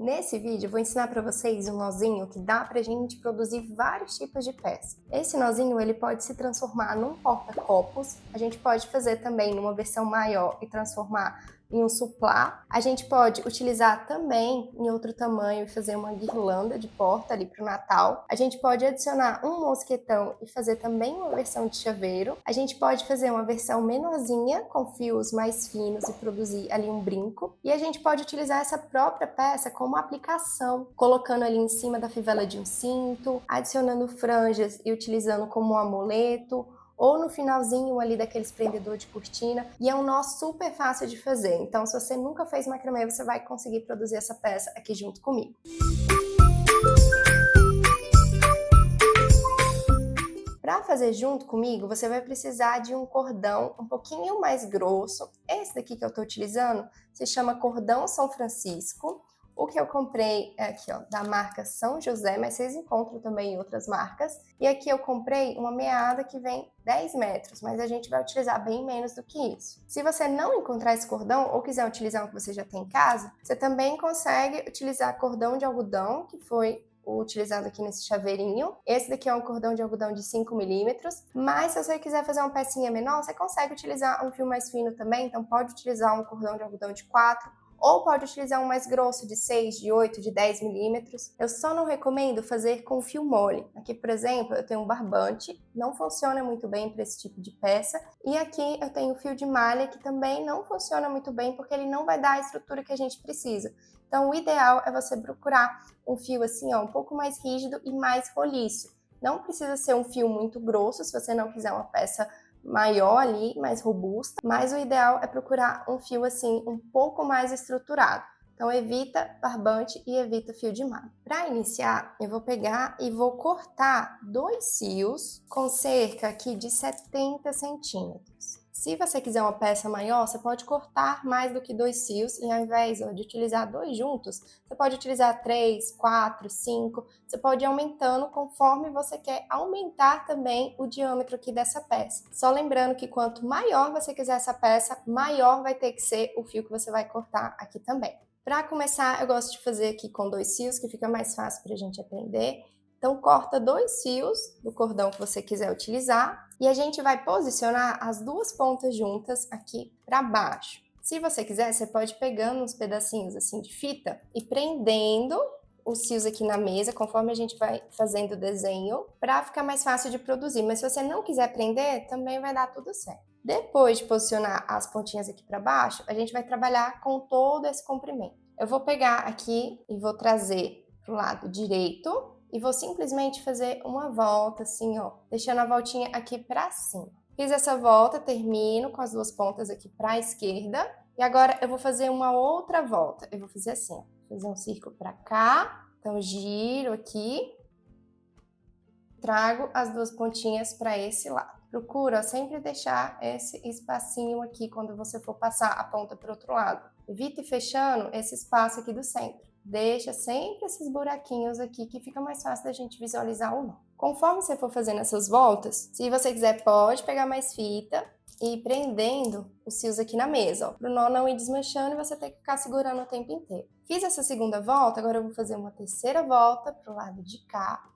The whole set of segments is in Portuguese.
Nesse vídeo eu vou ensinar para vocês um nozinho que dá pra gente produzir vários tipos de peça. Esse nozinho ele pode se transformar num porta-copos, a gente pode fazer também numa versão maior e transformar em um suplá. A gente pode utilizar também em outro tamanho e fazer uma guirlanda de porta ali para o Natal. A gente pode adicionar um mosquetão e fazer também uma versão de chaveiro. A gente pode fazer uma versão menorzinha com fios mais finos e produzir ali um brinco. E a gente pode utilizar essa própria peça como aplicação, colocando ali em cima da fivela de um cinto, adicionando franjas e utilizando como um amuleto, ou no finalzinho ali daqueles prendedor de cortina, e é um nó super fácil de fazer. Então, se você nunca fez macramê, você vai conseguir produzir essa peça aqui junto comigo. Para fazer junto comigo, você vai precisar de um cordão um pouquinho mais grosso. Esse daqui que eu estou utilizando se chama cordão São Francisco. O que eu comprei é aqui, ó, da marca São José, mas vocês encontram também em outras marcas. E aqui eu comprei uma meada que vem 10 metros, mas a gente vai utilizar bem menos do que isso. Se você não encontrar esse cordão ou quiser utilizar um que você já tem em casa, você também consegue utilizar cordão de algodão, que foi utilizado aqui nesse chaveirinho. Esse daqui é um cordão de algodão de 5 milímetros, mas se você quiser fazer uma pecinha menor, você consegue utilizar um fio mais fino também, então pode utilizar um cordão de algodão de 4, ou pode utilizar um mais grosso de 6, de 8, de 10 milímetros. Eu só não recomendo fazer com fio mole. Aqui, por exemplo, eu tenho um barbante, não funciona muito bem para esse tipo de peça. E aqui eu tenho fio de malha, que também não funciona muito bem, porque ele não vai dar a estrutura que a gente precisa. Então, o ideal é você procurar um fio assim, ó, um pouco mais rígido e mais roliço. Não precisa ser um fio muito grosso, se você não quiser uma peça maior ali, mais robusta, mas o ideal é procurar um fio assim um pouco mais estruturado. Então evita barbante e evita fio de malha. Para iniciar, eu vou pegar e vou cortar 2 fios com cerca aqui de 70 centímetros. Se você quiser uma peça maior, você pode cortar mais do que 2 fios e ao invés de utilizar 2 juntos, você pode utilizar 3, 4, 5, você pode ir aumentando conforme você quer aumentar também o diâmetro aqui dessa peça. Só lembrando que quanto maior você quiser essa peça, maior vai ter que ser o fio que você vai cortar aqui também. Para começar, eu gosto de fazer aqui com 2 fios, que fica mais fácil para a gente aprender. Então, corta 2 fios do cordão que você quiser utilizar e a gente vai posicionar as 2 pontas juntas aqui para baixo. Se você quiser, você pode ir pegando uns pedacinhos assim de fita e prendendo os fios aqui na mesa, conforme a gente vai fazendo o desenho, para ficar mais fácil de produzir. Mas se você não quiser prender, também vai dar tudo certo. Depois de posicionar as pontinhas aqui para baixo, a gente vai trabalhar com todo esse comprimento. Eu vou pegar aqui e vou trazer para o lado direito e vou simplesmente fazer uma volta assim, ó, deixando a voltinha aqui para cima. Fiz essa volta, termino com as 2 pontas aqui para a esquerda e agora eu vou fazer uma outra volta. Eu vou fazer assim, ó, fazer um círculo para cá, então giro aqui, trago as 2 pontinhas para esse lado. Procura sempre deixar esse espacinho aqui quando você for passar a ponta para o outro lado. Evite ir fechando esse espaço aqui do centro. Deixa sempre esses buraquinhos aqui que fica mais fácil da gente visualizar o nó. Conforme você for fazendo essas voltas, se você quiser pode pegar mais fita e ir prendendo os fios aqui na mesa, ó, para o nó não ir desmanchando e você ter que ficar segurando o tempo inteiro. Fiz essa segunda volta, agora eu vou fazer uma terceira volta para o lado de cá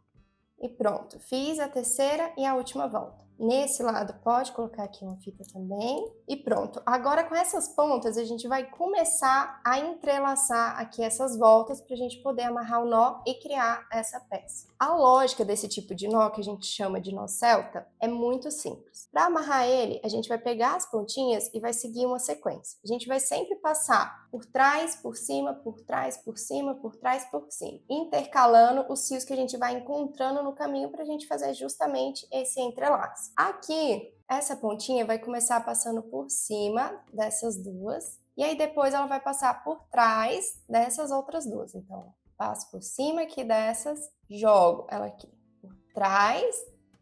e pronto. Fiz a terceira e a última volta. Nesse lado pode colocar aqui uma fita também e pronto. Agora com essas pontas a gente vai começar a entrelaçar aqui essas voltas para a gente poder amarrar o nó e criar essa peça. A lógica desse tipo de nó, que a gente chama de nó celta, é muito simples. Para amarrar ele, a gente vai pegar as pontinhas e vai seguir uma sequência. A gente vai sempre passar por trás, por cima, por trás, por cima, por trás, por cima, intercalando os fios que a gente vai encontrando no caminho para a gente fazer justamente esse entrelaço. Aqui, essa pontinha vai começar passando por cima dessas 2, e aí depois ela vai passar por trás dessas outras 2. Então, passo por cima aqui dessas, jogo ela aqui por trás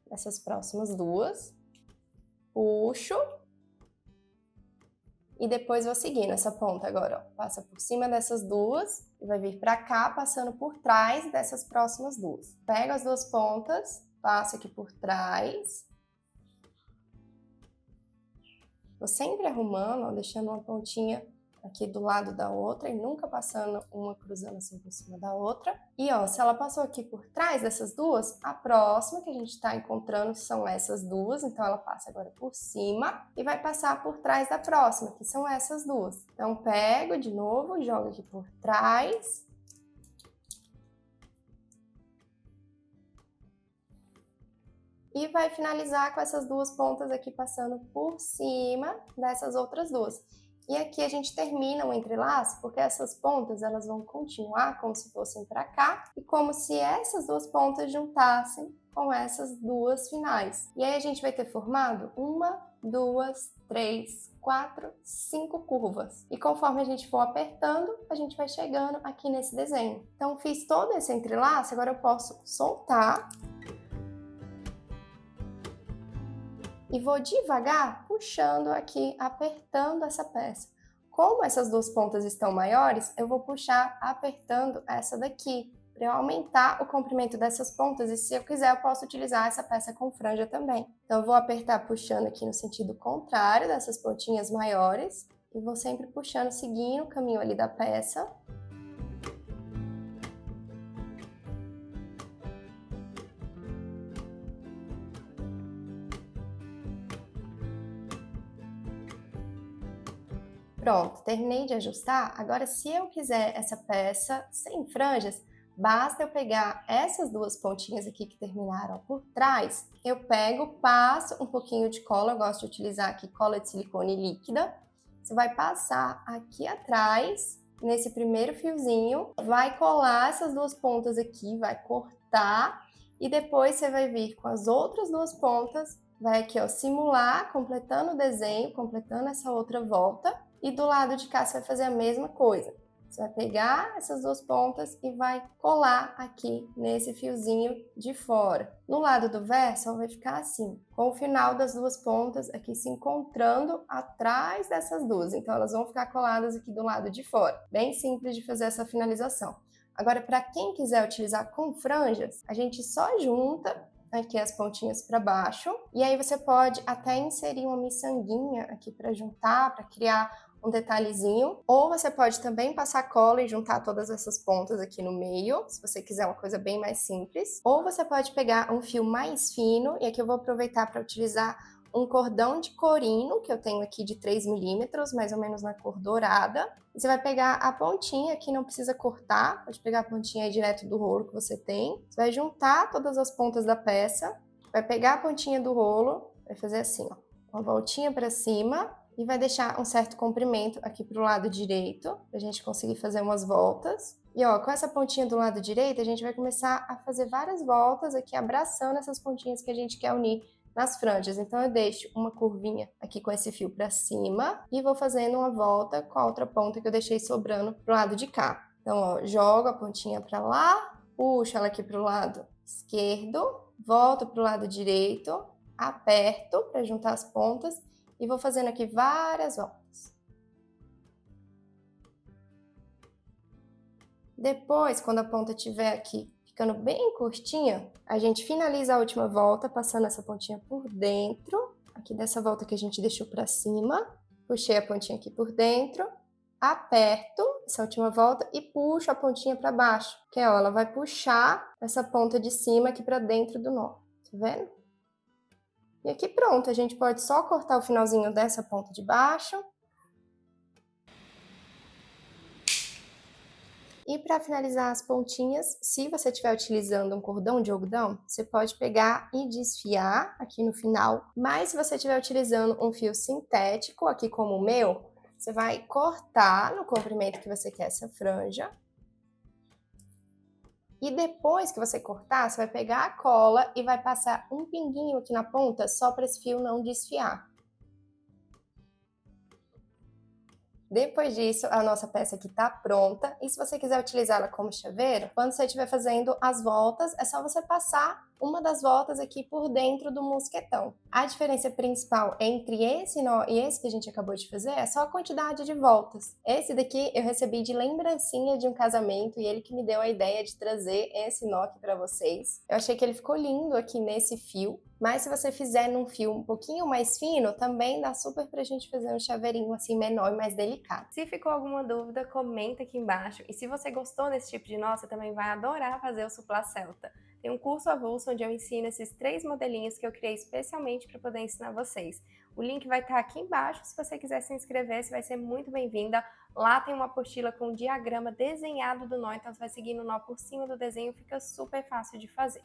dessas próximas 2, puxo, e depois vou seguindo essa ponta agora, ó. Passa por cima dessas 2 e vai vir pra cá, passando por trás dessas próximas 2. Pego as 2 pontas, passo aqui por trás. Vou sempre arrumando, ó, deixando uma pontinha aqui do lado da outra e nunca passando uma cruzando assim por cima da outra. E ó, se ela passou aqui por trás dessas duas, a próxima que a gente tá encontrando são essas duas, então ela passa agora por cima e vai passar por trás da próxima, que são essas duas. Então pego de novo, jogo aqui por trás. E vai finalizar com essas duas pontas aqui passando por cima dessas outras duas. E aqui a gente termina o entrelaço, porque essas pontas elas vão continuar como se fossem para cá e como se essas duas pontas juntassem com essas duas finais. E aí a gente vai ter formado 1, 2, 3, 4, 5 curvas. E conforme a gente for apertando, a gente vai chegando aqui nesse desenho. Então fiz todo esse entrelaço, agora eu posso soltar. E vou devagar puxando aqui, apertando essa peça. Como essas duas pontas estão maiores, eu vou puxar apertando essa daqui, para eu aumentar o comprimento dessas pontas, e se eu quiser eu posso utilizar essa peça com franja também. Então eu vou apertar puxando aqui no sentido contrário dessas pontinhas maiores, e vou sempre puxando, seguindo o caminho ali da peça. Pronto, terminei de ajustar. Agora, se eu quiser essa peça sem franjas, basta eu pegar essas duas pontinhas aqui que terminaram por trás, eu pego, passo um pouquinho de cola, eu gosto de utilizar aqui cola de silicone líquida. Você vai passar aqui atrás, nesse primeiro fiozinho, vai colar essas duas pontas aqui, vai cortar, e depois você vai vir com as outras duas pontas, vai aqui ó, simular, completando o desenho, completando essa outra volta. E do lado de cá você vai fazer a mesma coisa. Você vai pegar essas duas pontas e vai colar aqui nesse fiozinho de fora. No lado do verso vai ficar assim, com o final das duas pontas aqui se encontrando atrás dessas duas. Então elas vão ficar coladas aqui do lado de fora. Bem simples de fazer essa finalização. Agora, para quem quiser utilizar com franjas, a gente só junta aqui as pontinhas para baixo, e aí você pode até inserir uma miçanguinha aqui para juntar, para criar um detalhezinho, ou você pode também passar cola e juntar todas essas pontas aqui no meio, se você quiser uma coisa bem mais simples, ou você pode pegar um fio mais fino, e aqui eu vou aproveitar para utilizar um cordão de corino, que eu tenho aqui de 3 milímetros, mais ou menos na cor dourada. E você vai pegar a pontinha, que não precisa cortar, pode pegar a pontinha aí direto do rolo que você tem. Você vai juntar todas as pontas da peça, vai pegar a pontinha do rolo, vai fazer assim, ó, uma voltinha para cima, e vai deixar um certo comprimento aqui pro lado direito, pra gente conseguir fazer umas voltas. E ó, com essa pontinha do lado direito, a gente vai começar a fazer várias voltas aqui, abraçando essas pontinhas que a gente quer unir nas franjas. Então eu deixo uma curvinha aqui com esse fio para cima e vou fazendo uma volta com a outra ponta que eu deixei sobrando pro lado de cá. Então ó, jogo a pontinha para lá, puxo ela aqui pro lado esquerdo, volto pro lado direito, aperto para juntar as pontas e vou fazendo aqui várias voltas. Depois, quando a ponta estiver aqui ficando bem curtinha, a gente finaliza a última volta passando essa pontinha por dentro, aqui dessa volta que a gente deixou para cima, puxei a pontinha aqui por dentro, aperto essa última volta e puxo a pontinha para baixo, que ó, ela vai puxar essa ponta de cima aqui para dentro do nó, tá vendo? E aqui pronto, a gente pode só cortar o finalzinho dessa ponta de baixo. E para finalizar as pontinhas, se você estiver utilizando um cordão de algodão, você pode pegar e desfiar aqui no final. Mas se você estiver utilizando um fio sintético, aqui como o meu, você vai cortar no comprimento que você quer essa franja. E depois que você cortar, você vai pegar a cola e vai passar um pinguinho aqui na ponta, só para esse fio não desfiar. Depois disso, a nossa peça aqui tá pronta. E se você quiser utilizá-la como chaveiro, quando você estiver fazendo as voltas, é só você passar uma das voltas aqui por dentro do mosquetão. A diferença principal entre esse nó e esse que a gente acabou de fazer é só a quantidade de voltas. Esse daqui eu recebi de lembrancinha de um casamento e ele que me deu a ideia de trazer esse nó aqui pra vocês. Eu achei que ele ficou lindo aqui nesse fio. Mas se você fizer num fio um pouquinho mais fino, também dá super pra gente fazer um chaveirinho assim menor e mais delicado. Se ficou alguma dúvida, comenta aqui embaixo. E se você gostou desse tipo de nó, você também vai adorar fazer o suplá celta. Tem um curso avulso onde eu ensino esses 3 modelinhos que eu criei especialmente para poder ensinar vocês. O link vai estar aqui embaixo, se você quiser se inscrever, você vai ser muito bem-vinda. Lá tem uma apostila com um diagrama desenhado do nó, então você vai seguindo o nó por cima do desenho, fica super fácil de fazer.